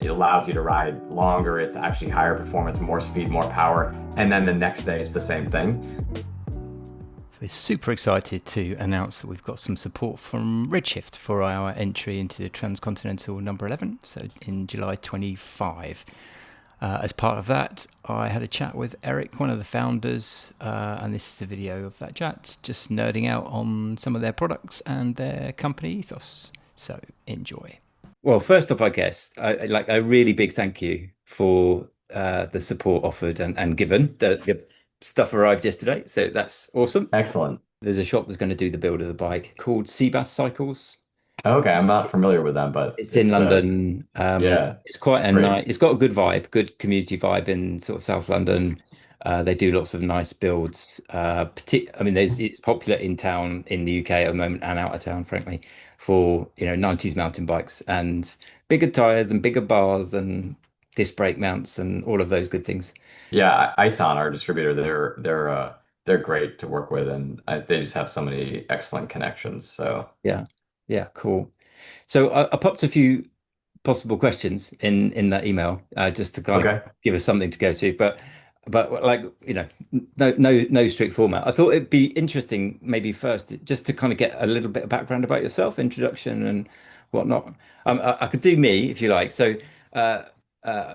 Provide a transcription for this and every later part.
it allows you to ride longer. It's actually higher performance, more speed, more power. And then the next day it's the same thing. We're super excited to announce that we've got some support from Redshift for our entry into the Transcontinental number 11, so in July 25. As part of that, I had a chat with Erik, one of the founders, and this is a video of that chat, just nerding out on some of their products and their company ethos. So enjoy. Well, first off, I guess like a really big thank you for the support offered and given. The stuff arrived yesterday, so that's awesome. Excellent. There's a shop that's going to do the build of the bike called Seabass Cycles. Okay, I'm not familiar with them, but It's in it's London. yeah, It's quite it's a great. nice. It's got a good vibe, good community vibe in sort of South London. They do lots of nice builds. I mean, it's popular in town in the UK at the moment and out of town, frankly, for 90s mountain bikes and bigger tires and bigger bars and disc brake mounts and all of those good things. Yeah, Ison, our distributor, they're great to work with, and they just have so many excellent connections. So Yeah, yeah, cool. So I popped a few possible questions in that email just to kind of okay, give us something to go to, but like no strict format. I thought it'd be interesting maybe first just to kind of get a little bit of background about yourself, introduction and whatnot. I could do me if you like. So uh,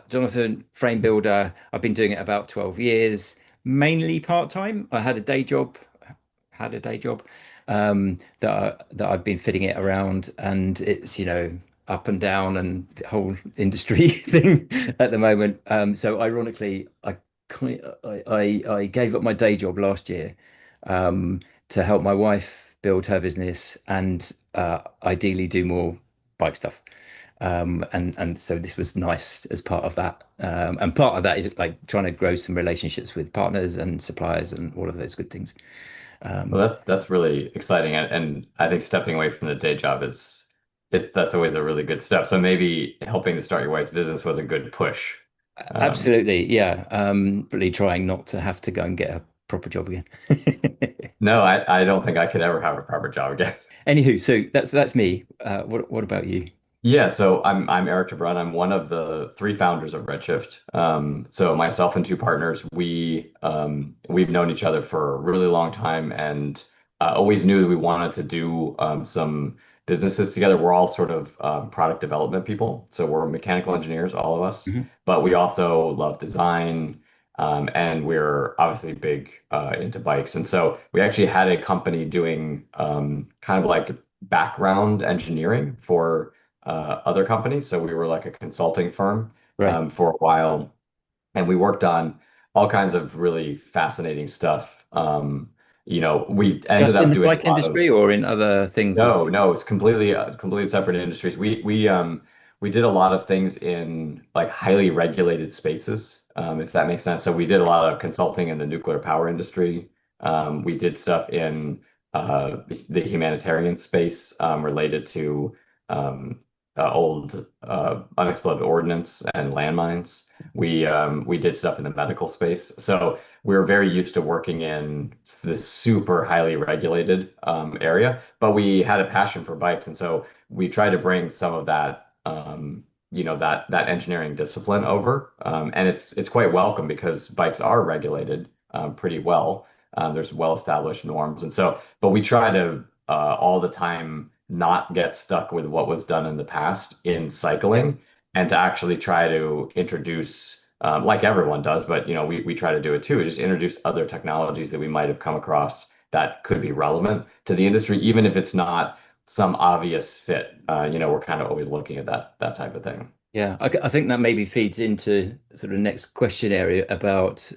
Jonathan, frame builder. I've been doing it about 12 years, mainly part-time. I had a day job that I've been fitting it around, and it's up and down and the whole industry thing at the moment. So ironically, I gave up my day job last year to help my wife build her business and ideally do more bike stuff. And so this was nice as part of that. And part of that is like trying to grow some relationships with partners and suppliers and all of those good things. well Um, that's really exciting, and I think stepping away from the day job is that's always a really good step. So maybe helping to start your wife's business was a good push. Um, Absolutely, yeah. Really trying not to have to go and get a proper job again. no, I don't think I could ever have a proper job again. Anywho, so that's me. What about you? Yeah, so I'm Erik de Brun. I'm one of the three founders of Redshift. So myself and two partners, we've known each other for a really long time, and always knew that we wanted to do some businesses together. We're all sort of product development people, so we're mechanical engineers, all of us. Mhm. But we also love design, and we're obviously big into bikes. And so we actually had a company doing kind of like background engineering for other companies. So we were like a consulting firm Right. for a while, and we worked on all kinds of really fascinating stuff. We ended Just in up the doing bike a lot of industry or in other things as well? no, it's completely separate industries. We did a lot of things in like highly regulated spaces, if that makes sense. So we did a lot of consulting in the nuclear power industry. We did stuff in the humanitarian space related to old unexploded ordnance and landmines. We did stuff in the medical space. So we were very used to working in this super highly regulated area, but we had a passion for bikes, and so we tried to bring some of that, that engineering discipline over, and it's quite welcome because bikes are regulated pretty well. There's well-established norms, and so, but we try to all the time not get stuck with what was done in the past in Yeah. cycling, and to actually try to introduce like everyone does, but we try to do it too, just introduce other technologies that we might have come across that could be relevant to the industry, even if it's not some obvious fit. We're kind of always looking at that type of thing. Yeah, I think that maybe feeds into sort of next question area about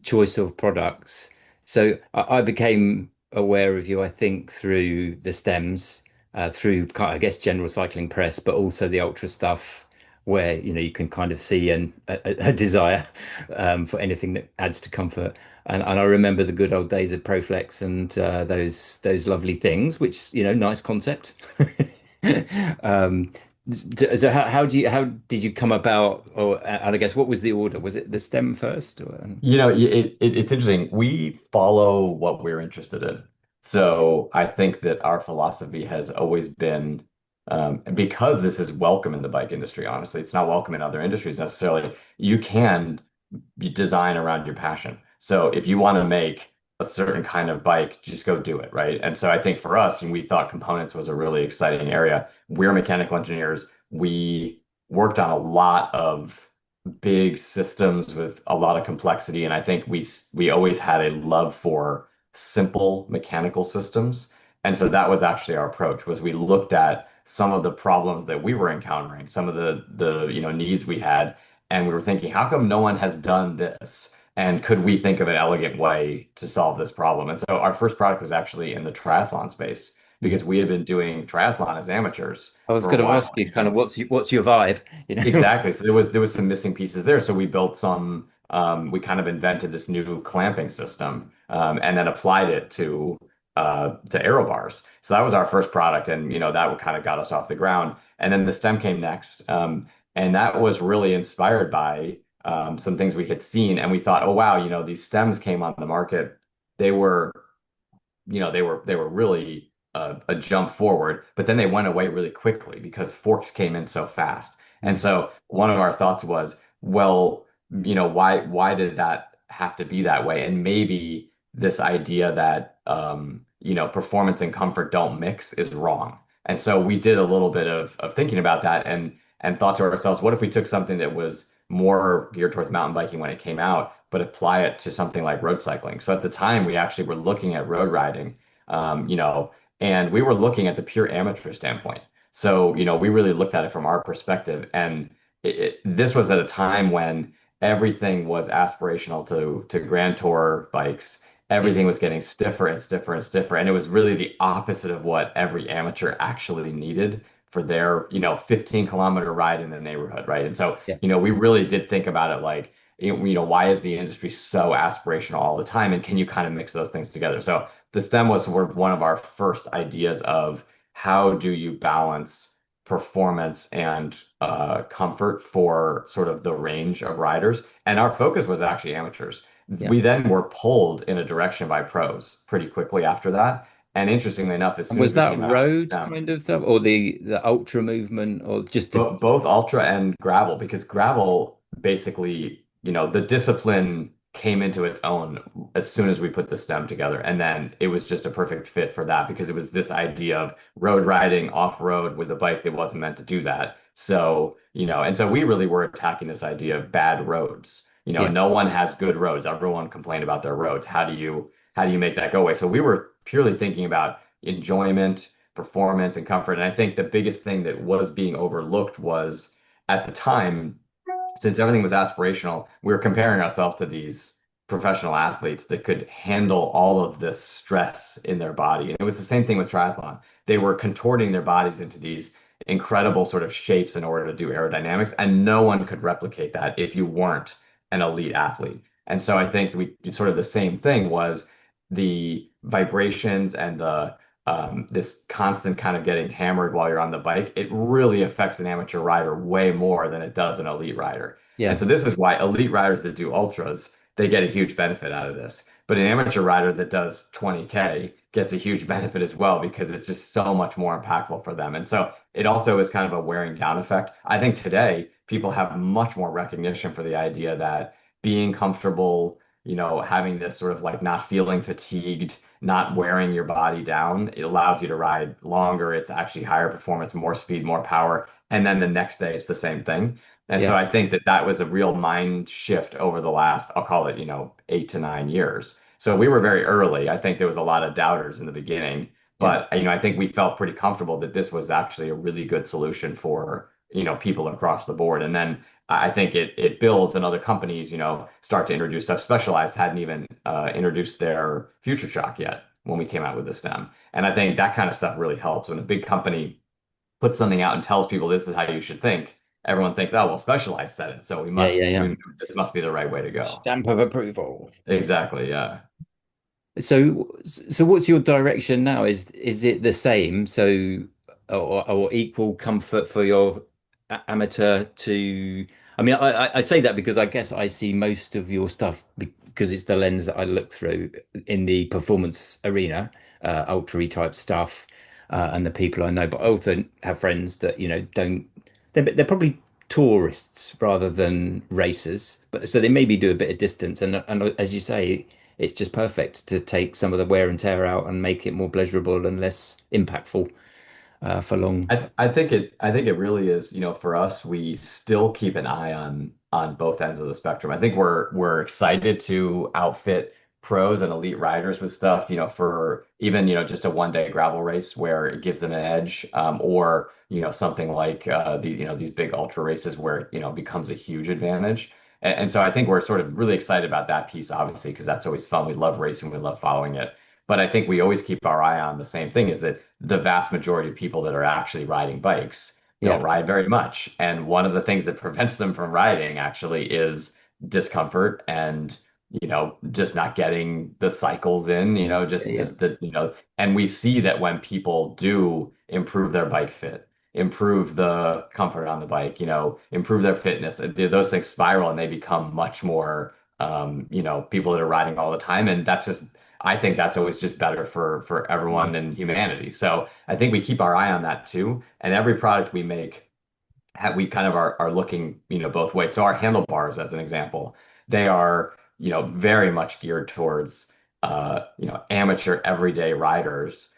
choice of products. So I became aware of you, I think, through the stems, through I guess general cycling press, but also the ultra stuff, where you can kind of see a desire for anything that adds to comfort. And I remember the good old days of Proflex and those lovely things, which nice concept. Um, so how did you come about, or and I guess what was the order? Was it the stem first? Or, It's interesting. We follow what we're interested in. So I think that our philosophy has always been because this is welcome in the bike industry. Honestly, it's not welcome in other industries necessarily. You can design around your passion. So if you want to make a certain kind of bike, just go do it, right? And so I think for us, and we thought components was a really exciting area. We're mechanical engineers. We worked on a lot of big systems with a lot of complexity, and I think we always had a love for simple mechanical systems. And so that was actually our approach, was we looked at some of the problems that we were encountering, some of the needs we had, and we were thinking, how come no one has done this? And could we think of an elegant way to solve this problem? And so our first product was actually in the triathlon space Mhm. because we had been doing triathlon as amateurs I was for a going to while. ask you kind of what's your vibe, you know? Exactly. So there was some missing pieces there. So we built some we kind of invented this new clamping system and then applied it to aero bars. So that was our first product, and that kind of got us off the ground. And then the stem came next, and that was really inspired by some things we had seen, and we thought, oh wow, these stems came on the market. They were they were really a jump forward, but then they went away really quickly because forks came in so fast. And Mm. so one of our thoughts was, well, why did that have to be that way? And maybe this idea that performance and comfort don't mix is wrong. And so we did a little bit of thinking about that and thought to ourselves, what if we took something that was more geared towards mountain biking when it came out, but apply it to something like road cycling. So at the time, we actually were looking at road riding, um, you know, and we were looking at the pure amateur standpoint. So, we really looked at it from our perspective. And this was at a time when everything was aspirational to Grand Tour bikes. Yeah. Everything was getting stiffer and stiffer and stiffer. And it was really the opposite of what every amateur actually needed for their, 15-kilometer ride in the neighborhood, right? And so, Yeah. we really did think about it like, why is the industry so aspirational all the time? And can you kind of mix those things together? So the STEM was sort of one of our first ideas of how do you balance performance and comfort for sort of the range of riders. And our focus was actually amateurs. Yeah. We then were pulled in a direction by pros pretty quickly after that. And interestingly enough, as And soon as was we that came out with the road STEM, kind of stuff, or the ultra movement, or just the both ultra and gravel, because gravel basically, the discipline came into its own as soon as we put the stem together. And then it was just a perfect fit for that because it was this idea of road riding off road with a bike that wasn't meant to do that. So, and so we really were attacking this idea of bad roads. yeah, No one has good roads. Everyone complained about their roads. How do you make that go away? So we were purely thinking about enjoyment, performance, and comfort. And I think the biggest thing that was being overlooked was at the time, since everything was aspirational, we were comparing ourselves to these professional athletes that could handle all of this stress in their body. And it was the same thing with triathlon. They were contorting their bodies into these incredible sort of shapes in order to do aerodynamics, and no one could replicate that if you weren't an elite athlete. And so I think we sort of the same thing was the vibrations and the this constant kind of getting hammered while you're on the bike, it really affects an amateur rider way more than it does an elite rider. And yeah, so this is why elite riders that do ultras, they get a huge benefit out of this. But an amateur rider that does 20K gets a huge benefit as well because it's just so much more impactful for them. And so it also is kind of a wearing down effect. I think today people have much more recognition for the idea that being comfortable, having this sort of like not feeling fatigued, not wearing your body down. It allows you to ride longer. It's actually higher performance, more speed, more power. And then the next day it's the same thing. And so yeah, I think that that was a real mind shift over the last, I'll call it, 8 to 9 years. So we were very early. I think there was a lot of doubters in the beginning, yeah, but I think we felt pretty comfortable that this was actually a really good solution for, people across the board. And then I think it builds and other companies, start to introduce stuff. Specialized hadn't even introduced their Future Shock yet when we came out with the stem. And I think that kind of stuff really helps when a big company puts something out and tells people this is how you should think. Everyone thinks, oh, well, Specialized said it, so we yeah, yeah, must yeah. we this must be the right way to go. Stamp of approval. Exactly, yeah. So what's your direction now? Is it the same? So, or equal comfort for your amateur to? I mean, I say that because I guess I see most of your stuff because it's the lens that I look through in the performance arena, ultra type stuff. and the people I know, but I also have friends that, don't, they're probably tourists rather than racers, but so they maybe do a bit of distance. And as you say, it's just perfect to take some of the wear and tear out and make it more pleasurable and less impactful for long. I think it really is, for us, we still keep an eye on both ends of the spectrum. I think we're excited to outfit pros and elite riders with stuff, for even, just a 1 day gravel race where it gives them an edge, or, something like these big ultra races where it becomes a huge advantage. And so I think we're sort of really excited about that piece, obviously, because that's always fun. We love racing, we love following it. But I think we always keep our eye on the same thing, is that the vast majority of people that are actually riding bikes don't Yeah. ride very much. And one of the things that prevents them from riding actually is discomfort and, just not getting the cycles in, Yeah. just Yeah. and we see that when people do improve their bike fit, improve the comfort on the bike, improve their fitness, those things spiral and they become much more, people that are riding all the time. And I think that's always just better for Yeah. everyone and humanity. So I think we keep our eye on that too. And every product we make, we kind of are looking, both ways. So our handlebars, as an example, they are, very much geared towards, amateur everyday riders,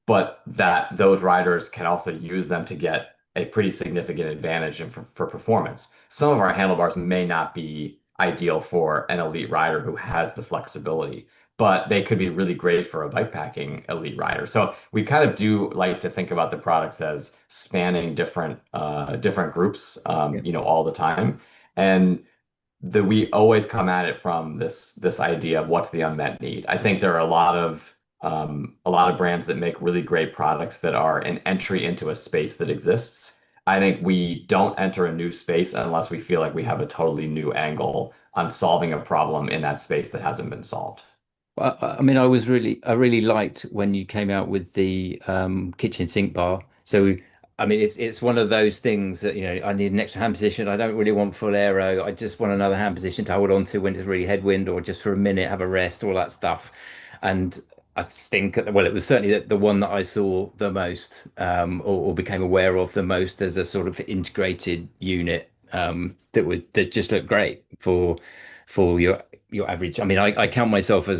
but that those riders can also use them to get a pretty significant advantage for performance. Some of our handlebars may not be ideal for an elite rider who has the flexibility, but they could be really great for a bikepacking elite rider. So we kind of do like to think about the products as spanning different groups, Yeah. all the time. And we always come at it from this idea of what's the unmet need. I think there are a lot of brands that make really great products that are an entry into a space that exists. I think we don't enter a new space unless we feel like we have a totally new angle on solving a problem in that space that hasn't been solved. I mean, I really liked when you came out with the kitchen sink bar. So, I mean, it's one of those things that, I need an extra hand position. I don't really want full aero. I just want another hand position to hold on to when it's really headwind or just for a minute, have a rest, all that stuff. And I think, well, it was certainly the one that I saw the most, or became aware of the most as a sort of integrated unit, that just looked great for your average. I mean, I count myself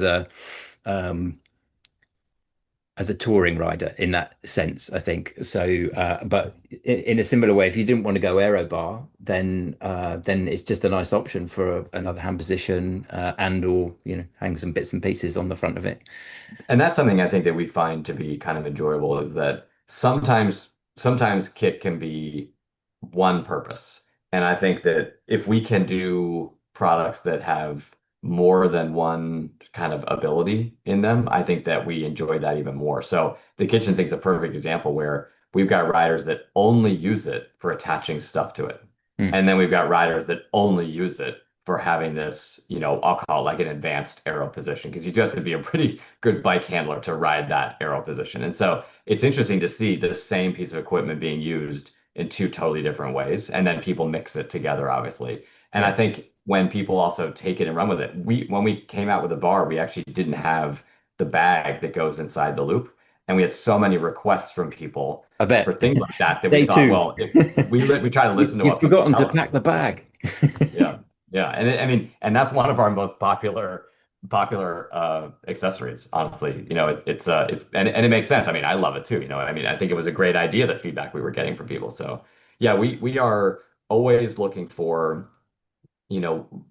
um, as a touring rider in that sense, I think. So, but in a similar way, if you didn't want to go aero bar, then it's just a nice option for another hand position, and or hang some bits and pieces on the front of it. And that's something I think that we find to be kind of enjoyable, is that sometimes kit can be one purpose. And I think that if we can do products that have more than one kind of ability in them, I think that we enjoy that even more. So the kitchen sink's a perfect example where we've got riders that only use it for attaching stuff to it. Hmm. And then we've got riders that only use it for having this, I'll call it like an advanced aero position, because you do have to be a pretty good bike handler to ride that aero position. And so it's interesting to see the same piece of equipment being used in two totally different ways, and then people mix it together, obviously. And I Yeah, think when people also take it and run with it, when we came out with the bar, we actually didn't have the bag that goes inside the loop, and we had so many requests from people I for bet. things like that we Day thought, two. well, if we try to listen to You've what people forgotten to tell us. pack the bag. Yeah, yeah, and I mean, and that's one of our most popular accessories. Honestly, and it makes sense. I mean, I love it too. I mean, I think it was a great idea, the feedback we were getting from people. So yeah, we are always looking for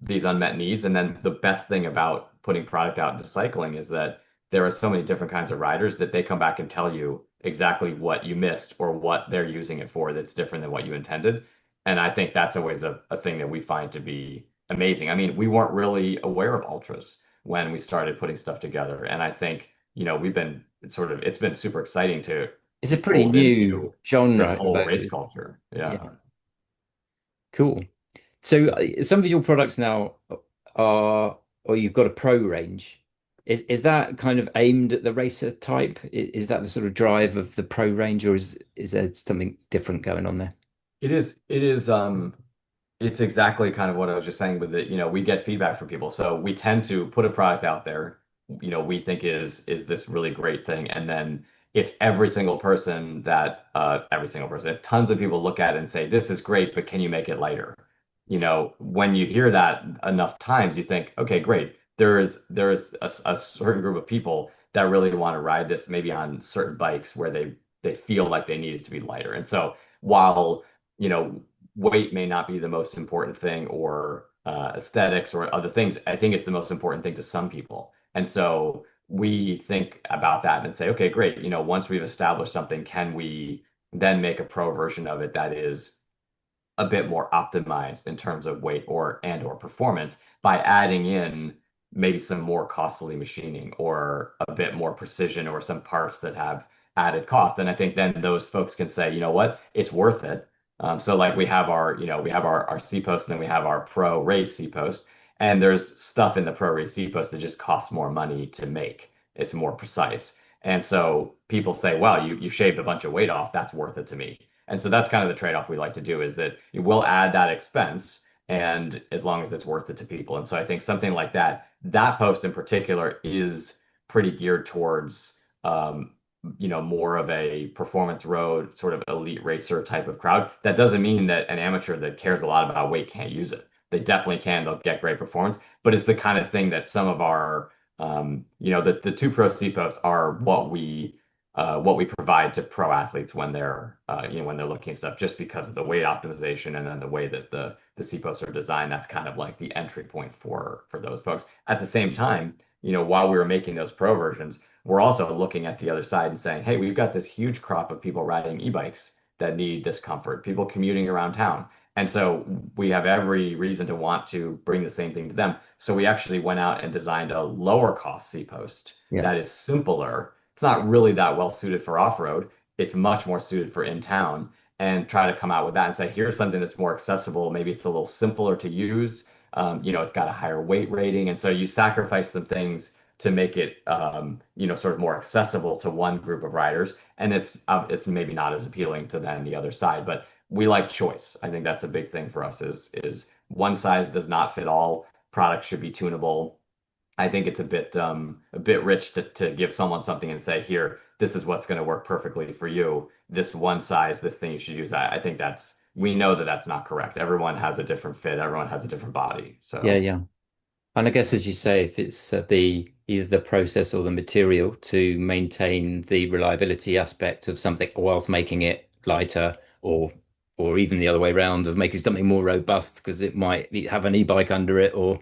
these unmet needs. And then the best thing about putting product out into cycling is that there are so many different kinds of riders that they come back and tell you exactly what you missed or what they're using it for that's different than what you intended. And I think that's always a thing that we find to be amazing. I mean, we weren't really aware of ultras when we started putting stuff together. And I think, it's been super exciting to It's a be pretty pulled new into this genre, whole race though. culture. Yeah, Yeah. cool. So some of your products now are, or you've got a pro range. Is that kind of aimed at the racer type? Is that the sort of drive of the pro range, or is there something different going on there? It's exactly kind of what I was just saying with it. We get feedback from people. So we tend to put a product out there, we think is this really great thing. And then if every single person, if tons of people look at it and say, this is great, but can you make it lighter? When you hear that enough times, you think, okay, great. There is a certain group of people that really want to ride this maybe on certain bikes where they feel like they need it to be lighter. And so while, you know, weight may not be the most important thing or aesthetics or other things, I think it's the most important thing to some people. And so we think about that and say, okay, great. Once we've established something, can we then make a pro version of it that is a bit more optimized in terms of weight or performance by adding in maybe some more costly machining or a bit more precision or some parts that have added cost. And I think then those folks can say, you know what, it's worth it. So like we have our C post and then we have our pro race C post. And there's stuff in the pro race C post that just costs more money to make. It's more precise. And so people say, wow, you shaved a bunch of weight off. That's worth it to me. And so that's kind of the trade-off we like to do is that we'll add that expense and as long as it's worth it to people. And so I think something like that post in particular is pretty geared towards more of a performance road, sort of elite racer type of crowd. That doesn't mean that an amateur that cares a lot about weight can't use it. They definitely can. They'll get great performance, but it's the kind of thing that some of our the two pro C posts are what we provide to pro athletes when they're looking at stuff just because of the weight optimization and then the way that the C posts are designed. That's kind of like the entry point for those folks. At the same time, while we were making those pro versions, we're also looking at the other side and saying, hey, we've got this huge crop of people riding e-bikes that need this comfort, people commuting around town. And so we have every reason to want to bring the same thing to them. So we actually went out and designed a lower cost C post Yeah. that is simpler. It's not really that well suited for off-road. It's much more suited for in town and try to come out with that and say, here's something that's more accessible. Maybe it's a little simpler to use. It's got a higher weight rating. And so you sacrifice some things to make it, sort of more accessible to one group of riders. And it's maybe not as appealing to then the other side, but we like choice. I think that's a big thing for us is one size does not fit all. Products should be tunable. I think it's a bit rich to give someone something and say, here, this is what's going to work perfectly for you. This one size, this thing you should use. I think we know that that's not correct. Everyone has a different fit. Everyone has a different body. Yeah, So, yeah. And I guess, as you say, if it's the either the process or the material to maintain the reliability aspect of something whilst making it lighter, or even the other way around of making something more robust because it might have an e-bike under it or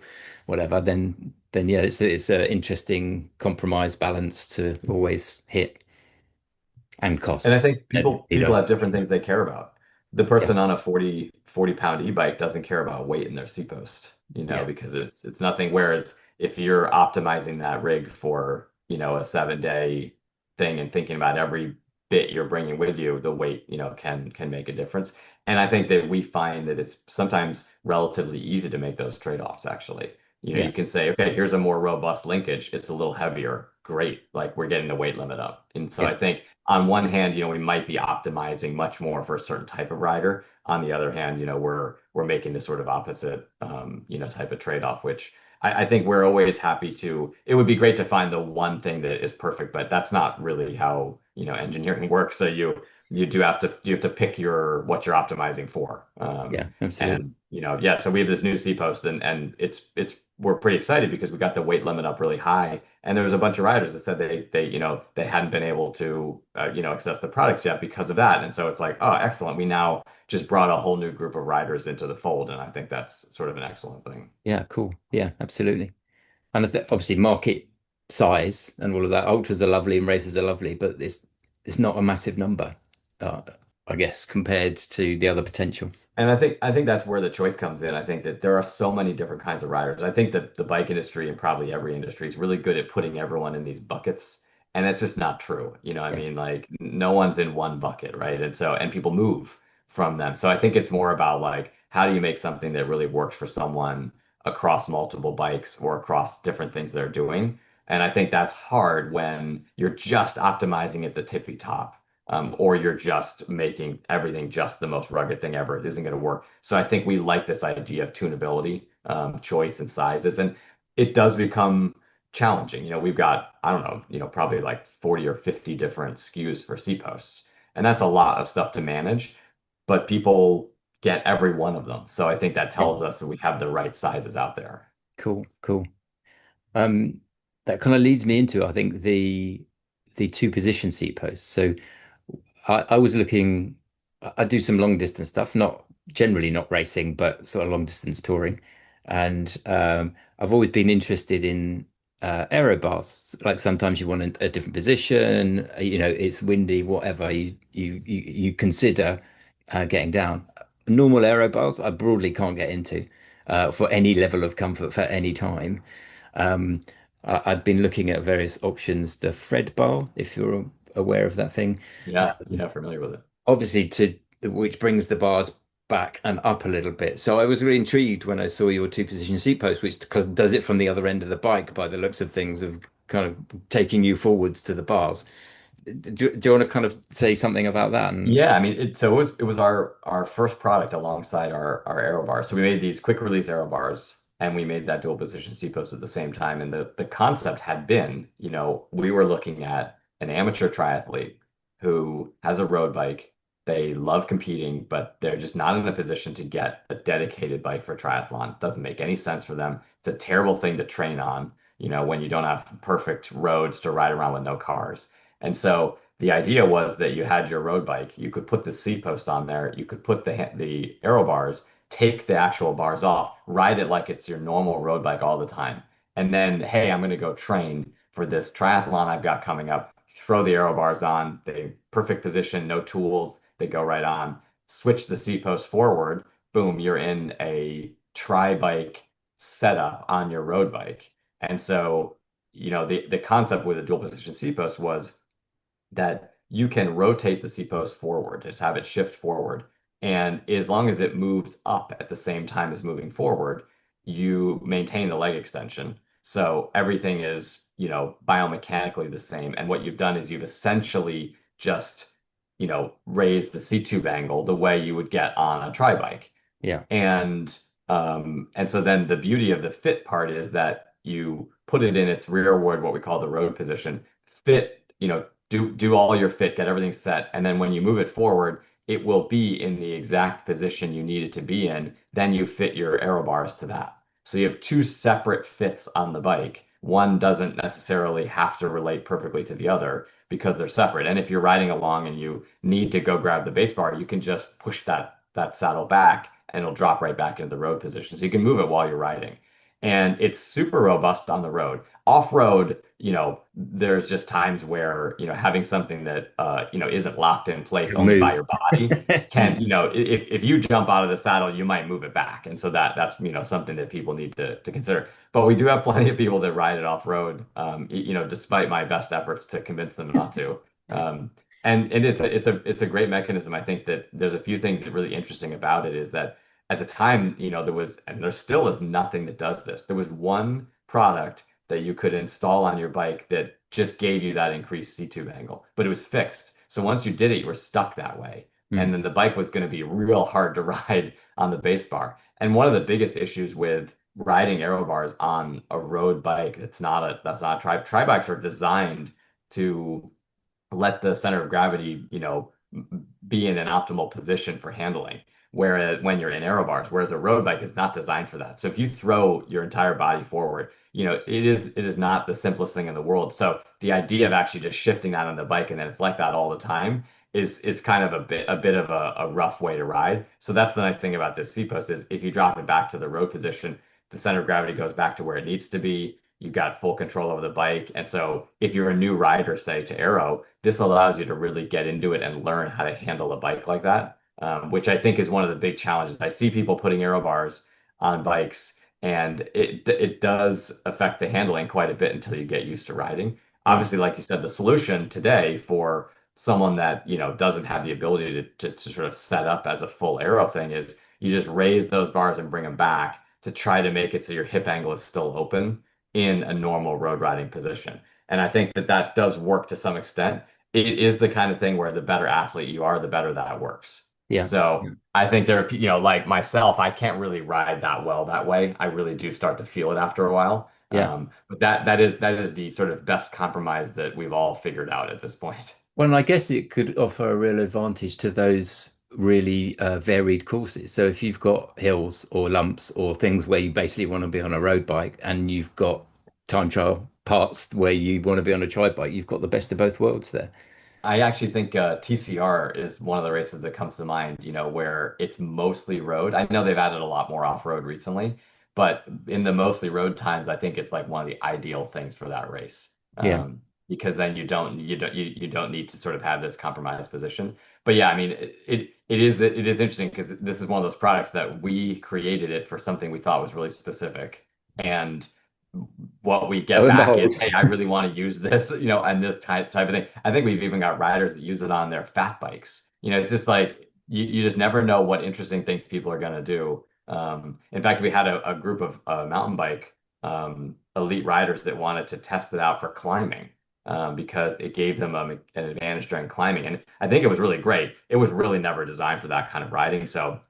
whatever, then yeah, it's an interesting compromise balance to always hit and and I cost. think And people it people does. have different things they care about. The Yeah, person on a 40 pound e-bike doesn't care about weight in their seat post, yeah, because it's nothing. Whereas if you're optimizing that rig for, a 7 day thing and thinking about every bit you're bringing with you, the weight, can make a difference. And I think that we find that it's sometimes relatively easy to make those trade-offs, actually. yeah, You can say, okay, here's a more robust linkage. It's a little heavier. Great. Like we're getting the weight limit up. And so yeah, I think on one hand, we might be optimizing much more for a certain type of rider. On the other hand, we're making the sort of opposite, type of trade-off, which I think we're always happy to. It would be great to find the one thing that is perfect, but that's not really how, engineering works. So you have to pick what you're optimizing for. yeah, absolutely. And yeah, so we have this new C post and it's we're pretty excited because we got the weight limit up really high. And there was a bunch of riders that said they hadn't been able to access the products yet because of that. And so it's like, oh, excellent. We now just brought a whole new group of riders into the fold, and I think that's sort of an excellent thing. Yeah, cool. Yeah, absolutely. And obviously market size and all of that. Ultras are lovely and races are lovely, but it's not a massive number, uh, I guess, compared to the other potential. And I think that's where the choice comes in. I think that there are so many different kinds of riders. I think that the bike industry and probably every industry is really good at putting everyone in these buckets. And it's just not true. I Yeah, mean, like no one's in one bucket, right? And people move from them. So I think it's more about like how do you make something that really works for someone across multiple bikes or across different things they're doing. And I think that's hard when you're just optimizing at the tippy top, or you're just making everything just the most rugged thing ever. It isn't going to work. So I think we like this idea of tunability, choice, and sizes, and it does become challenging. We've got, I don't know, probably like 40 or 50 different SKUs for C posts. And that's a lot of stuff to manage, but people get every one of them. So I think that Yeah. tells us that we have the right sizes out there. Cool, cool. Um, that kind of leads me into, I think, the two position seat posts. So I was looking, I do some long distance stuff, not generally not racing, but sort of long distance touring. And I've always been interested in aero bars. Like sometimes you want a different position, it's windy, whatever. You consider getting down. Normal aero bars, I broadly can't get into for any level of comfort for any time. Um, I'd been looking at various options. The Fred bar, if you're aware of that thing, Yeah, yeah, familiar with it. obviously to which brings the bars back and up a little bit. So I was really intrigued when I saw your two position seat post, which does it from the other end of the bike by the looks of things of kind of taking you forwards to the bars. Do you want to kind of say something about that? And Yeah, I mean, it was our first product alongside our aero bars. So we made these quick release aero bars, and we made that dual position seat post at the same time. And the concept had been, we were looking at an amateur triathlete who has a road bike. They love competing, but they're just not in a position to get a dedicated bike for triathlon. It doesn't make any sense for them. It's a terrible thing to train on, when you don't have perfect roads to ride around with no cars. And so the idea was that you had your road bike, you could put the seat post on there, you could put the aero bars, take the actual bars off, ride it like it's your normal road bike all the time. And then, hey, I'm going to go train for this triathlon I've got coming up. Throw the aero bars on, they perfect position, no tools, they go right on. Switch the seat post forward, boom, you're in a tri bike setup on your road bike. And so, the concept with a dual position seat post was that you can rotate the seat post forward, just have it shift forward. And as long as it moves up at the same time as moving forward, you maintain the leg extension. So everything is, biomechanically the same. And what you've done is you've essentially just, raised the seat tube angle the way you would get on a tri bike. yeah, And so then the beauty of the fit part is that you put it in its rearward, what we call the road position, fit, do all your fit, get everything set, and then when you move it forward, it will be in the exact position you need it to be in. Then you fit your aero bars to that. So you have two separate fits on the bike. One doesn't necessarily have to relate perfectly to the other because they're separate. And if you're riding along and you need to go grab the base bar, you can just push that saddle back and it'll drop right back into the road position. So you can move it while you're riding. And it's super robust on the road. Off-road, there's just times where, having something that isn't locked in place it'll only by move. your body can, if you jump out of the saddle, you might move it back. And so that's, something that people need to consider. But we do have plenty of people that ride it off-road, despite my best efforts to convince them not to. And it's a great mechanism. I think that there's a few things that really interesting about it is that at the time, there was, and there still is nothing that does this. There was one product that you could install on your bike that just gave you that increased C-tube angle, but it was fixed. So once you did it, you were stuck that way. And Mm. then the bike was going to be real hard to ride on the base bar. And one of the biggest issues with riding aero bars on a road bike that's not a tri bikes are designed to let the center of gravity, be in an optimal position for handling. Whereas when you're in aero bars, whereas a road bike is not designed for that. So if you throw your entire body forward, it is not the simplest thing in the world. So the idea of actually just shifting that on the bike and then it's like that all the time is kind of a bit of a rough way to ride. So that's the nice thing about this C post is if you drop it back to the road position, the center of gravity goes back to where it needs to be. You've got full control over the bike. And so if you're a new rider, say to aero, this allows you to really get into it and learn how to handle a bike like that, which I think is one of the big challenges. I see people putting aero bars on bikes, and it does affect the handling quite a bit until you get used to riding. Yeah. Obviously, like you said, the solution today for someone that doesn't have the ability to sort of set up as a full aero thing is you just raise those bars and bring them back to try to make it so your hip angle is still open in a normal road riding position. And I think that does work to some extent. It is the kind of thing where the better athlete you are, the better that works. Yeah. So I think there are, like myself, I can't really ride that well that way. I really do start to feel it after a while. Yeah. But that is the sort of best compromise that we've all figured out at this point. Well, I guess it could offer a real advantage to those really varied courses. So if you've got hills or lumps or things where you basically want to be on a road bike and you've got time trial parts where you want to be on a tri bike, you've got the best of both worlds there. I actually think TCR is one of the races that comes to mind, where it's mostly road. I know they've added a lot more off-road recently, but in the mostly road times, I think it's like one of the ideal things for that race. Yeah. Because then you don't need to sort of have this compromised position. But yeah, I mean, it is interesting because this is one of those products that we created it for something we thought was really specific, and what we get Lo and back behold. is, hey, I really want to use this, and this type of thing. I think we've even got riders that use it on their fat bikes. It's just like you just never know what interesting things people are going to do. In fact, we had a group of mountain bike elite riders that wanted to test it out for climbing because it gave them an advantage during climbing. And I think it was really great. It was really never designed for that kind of riding. So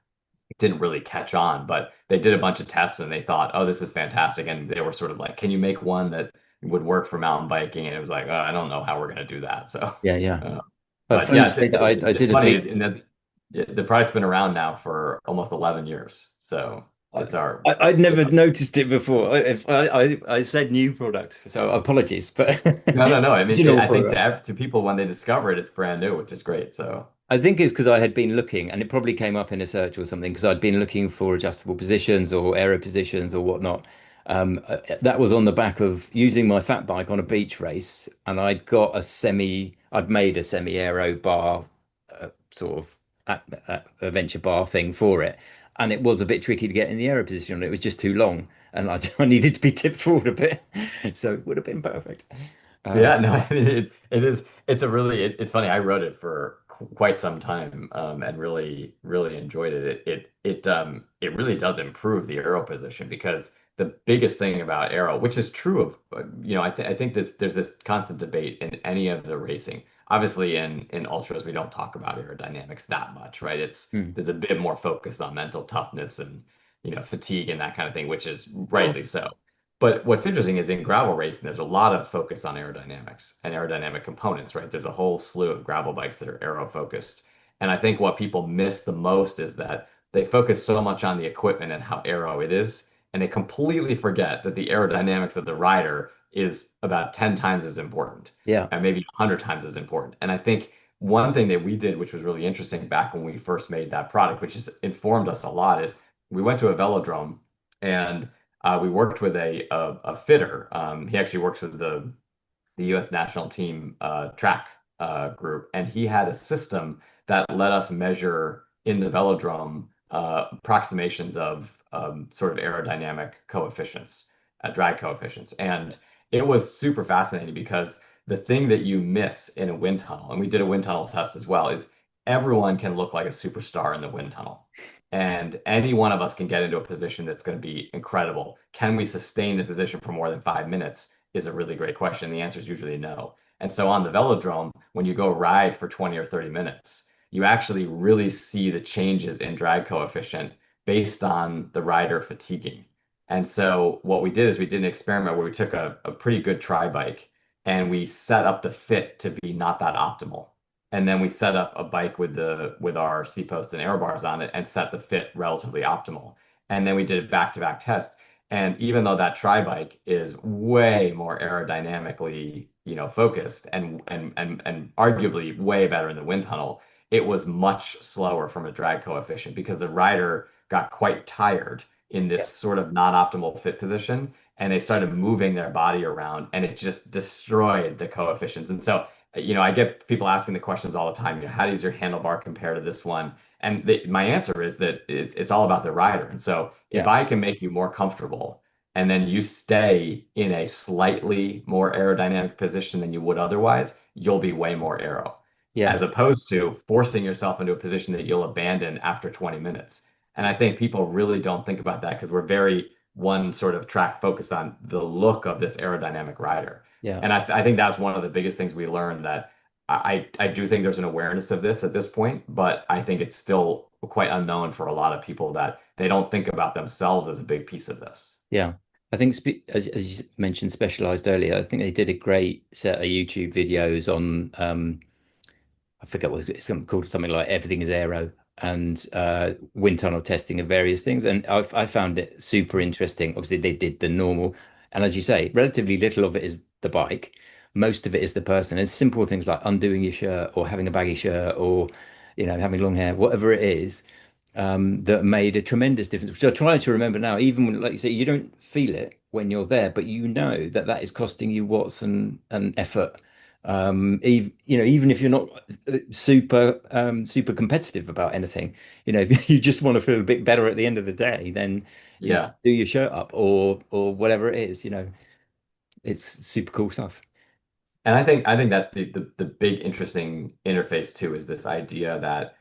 didn't really catch on, but they did a bunch of tests and they thought, oh, this is fantastic. And they were sort of like, can you make one that would work for mountain biking? And it was like, oh, I don't know how we're going to do that. So, Yeah, yeah. uh, But but funny yeah, to say that I it's did a funny. big And the product's been around now for almost 11 years. So I, it's our, I'd never it's, noticed it before. If I said new product, so apologies, but no, no, no. I mean, original I think product. to people when they discover it, it's brand new, which is great. So I think it's because I had been looking, and it probably came up in a search or something, because I'd been looking for adjustable positions or aero positions or whatnot. That was on the back of using my fat bike on a beach race, and I'd made a semi-aero bar, sort of adventure bar thing for it, and it was a bit tricky to get in the aero position on it. It was just too long, and I needed to be tipped forward a bit, so it would have been perfect. Uh, yeah, no, I mean it is it's funny. I wrote it for quite some time and really really enjoyed it. It really does improve the arrow position because the biggest thing about arrow, which is true of I think there's this constant debate in any of the racing. Obviously in ultras we don't talk about aerodynamics that much, right? hmm. There's a bit more focused on mental toughness and fatigue and that kind of thing, which is Sure. rightly so. But what's interesting is in gravel racing, there's a lot of focus on aerodynamics and aerodynamic components, right? There's a whole slew of gravel bikes that are aero focused. And I think what people miss the most is that they focus so much on the equipment and how aero it is, and they completely forget that the aerodynamics of the rider is about 10 times as important Yeah, and maybe 100 times as important. And I think one thing that we did, which was really interesting back when we first made that product, which has informed us a lot, is we went to a velodrome and we worked with a fitter. He actually works with the U.S. national team track group, and he had a system that let us measure in the velodrome approximations of sort of aerodynamic coefficients, drag coefficients, and it was super fascinating because the thing that you miss in a wind tunnel, and we did a wind tunnel test as well, is everyone can look like a superstar in the wind tunnel. And any one of us can get into a position that's going to be incredible. Can we sustain the position for more than 5 minutes? Is a really great question. The answer is usually no. And so on the velodrome, when you go ride for 20 or 30 minutes, you actually really see the changes in drag coefficient based on the rider fatiguing. And so what we did is we did an experiment where we took a pretty good tri bike and we set up the fit to be not that optimal. And then we set up a bike with our C post and aero bars on it and set the fit relatively optimal. And then we did a back-to-back test. And even though that tri bike is way more aerodynamically, focused and arguably way better in the wind tunnel, it was much slower from a drag coefficient because the rider got quite tired in this sort of not optimal fit position and they started moving their body around and it just destroyed the coefficients. And so, I get people asking the questions all the time, how does your handlebar compare to this one? And my answer is that it's all about the rider. And so if yeah, I can make you more comfortable and then you stay in a slightly more aerodynamic position than you would otherwise, you'll be way more aero, yeah, as opposed to forcing yourself into a position that you'll abandon after 20 minutes. And I think people really don't think about that because we're very one sort of track focused on the look of this aerodynamic rider. yeah. And I think that's one of the biggest things we learned that I do think there's an awareness of this at this point, but I think it's still quite unknown for a lot of people that they don't think about themselves as a big piece of this. Yeah. I think as you mentioned, Specialized earlier. I think they did a great set of YouTube videos on I forget what it's called, something like Everything is Aero and wind tunnel testing of various things. And I found it super interesting. Obviously, they did the normal, and as you say, relatively little of it is the bike. Most of it is the person. It's simple things like undoing your shirt or having a baggy shirt or having long hair, whatever it is, that made a tremendous difference, which I try to remember now, even when, like you say, you don't feel it when you're there, but you know that that is costing you watts and effort. Even if you're not super competitive about anything, if you just want to feel a bit better at the end of the day, then Yeah. do your shirt up or whatever it is, it's super cool stuff. And I think that's the big interesting interface too, is this idea that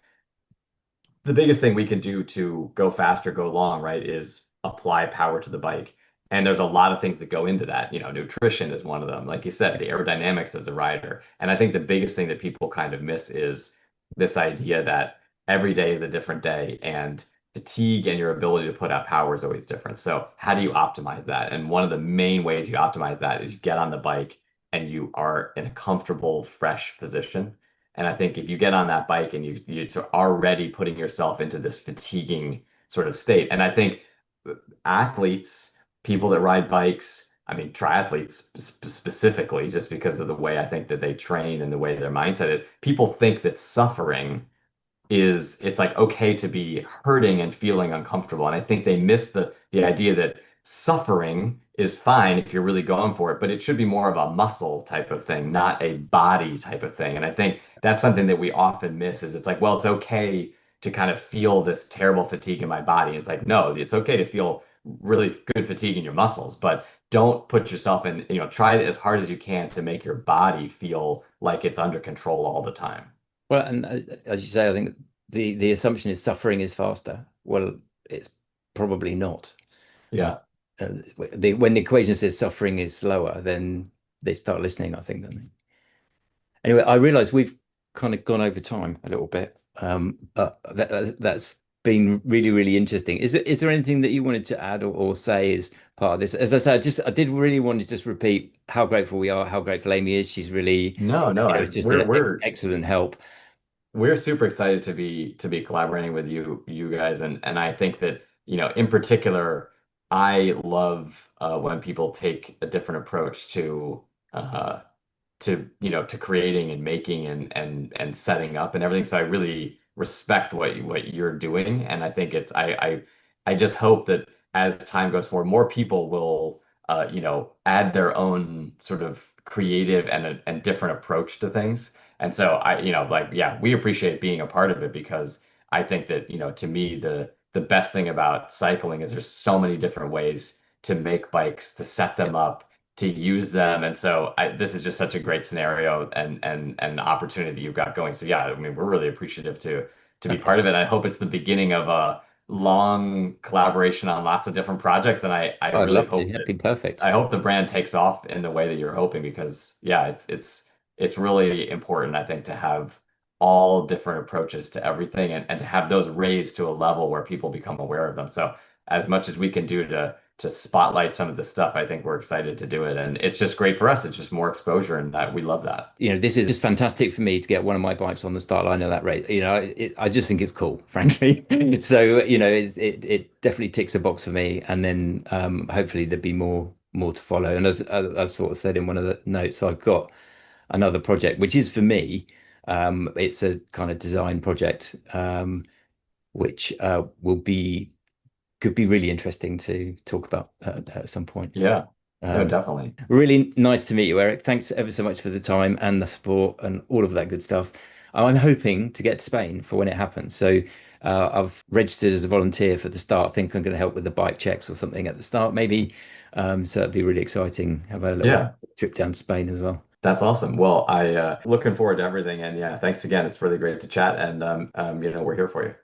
the biggest thing we can do to go faster, go long, right, is apply power to the bike. And there's a lot of things that go into that. Nutrition is one of them. Like you said, the aerodynamics of the rider. And I think the biggest thing that people kind of miss is this idea that every day is a different day and fatigue and your ability to put out power is always different. So how do you optimize that? And one of the main ways you optimize that is you get on the bike and you are in a comfortable, fresh position. And I think if you get on that bike and you're sort of already putting yourself into this fatiguing sort of state, and I think athletes, people that ride bikes, I mean triathletes specifically, just because of the way I think that they train and the way their mindset is, people think that suffering is it's like okay to be hurting and feeling uncomfortable. And I think they miss the idea that suffering is fine if you're really going for it, but it should be more of a muscle type of thing, not a body type of thing. And I think that's something that we often miss is it's like, well, it's okay to kind of feel this terrible fatigue in my body. It's like, no, it's okay to feel really good fatigue in your muscles, but don't put yourself in, try as hard as you can to make your body feel like it's under control all the time. Well, and as you say, I think the assumption is suffering is faster. Well, it's probably not. Uh, Yeah. when the equation says suffering is slower, then they start listening, I think, don't they? Anyway, I realize we've kind of gone over time a little bit. That's been really, really interesting. Is there anything that you wanted to add or say as part of this? As I said, I did really want to just repeat how grateful we are, how grateful Amy is. She's really, No, no, just we're an we're excellent help. we're super excited to be collaborating with you guys, and I think that in particular I love when people take a different approach uh, to creating and making and setting up and everything. So I really respect what you're doing, and I think I just hope that as time goes forward, more people will add their own sort of creative and different approach to things. And so like yeah, we appreciate being a part of it because I think that to me the best thing about cycling is there's so many different ways to make bikes, to set Yeah, them up, to use them. And so this is just such a great scenario and opportunity you've got going. So yeah, I mean, we're really appreciative to be part okay. of it. I hope it's the beginning of a long collaboration on lots of different projects. And I I'd really love to. hope That'd that be perfect. I hope the brand takes off in the way that you're hoping because yeah, it's really important, I think, to have all different approaches to everything and to have those raised to a level where people become aware of them. So as much as we can do to spotlight some of the stuff, I think we're excited to do it. And it's just great for us. It's just more exposure and that we love that. This is just fantastic for me to get one of my bikes on the start line of that race. I just think it's cool, frankly. So, it definitely ticks a box for me. And then hopefully there'll be more to follow. And as I sort of said in one of the notes, I've got another project, which is for me. It's a kind of design project, which could be really interesting to talk about at some point. Yeah, no, Um, definitely. Really nice to meet you, Eric. Thanks ever so much for the time and the support and all of that good stuff. I'm hoping to get to Spain for when it happens. So I've registered as a volunteer for the start. I think I'm going to help with the bike checks or something at the start, maybe. So it'd be really exciting. Have a little Yeah, trip down to Spain as well. that's awesome. Well, I looking forward to everything. And yeah, thanks again. It's really great to chat and we're here for you.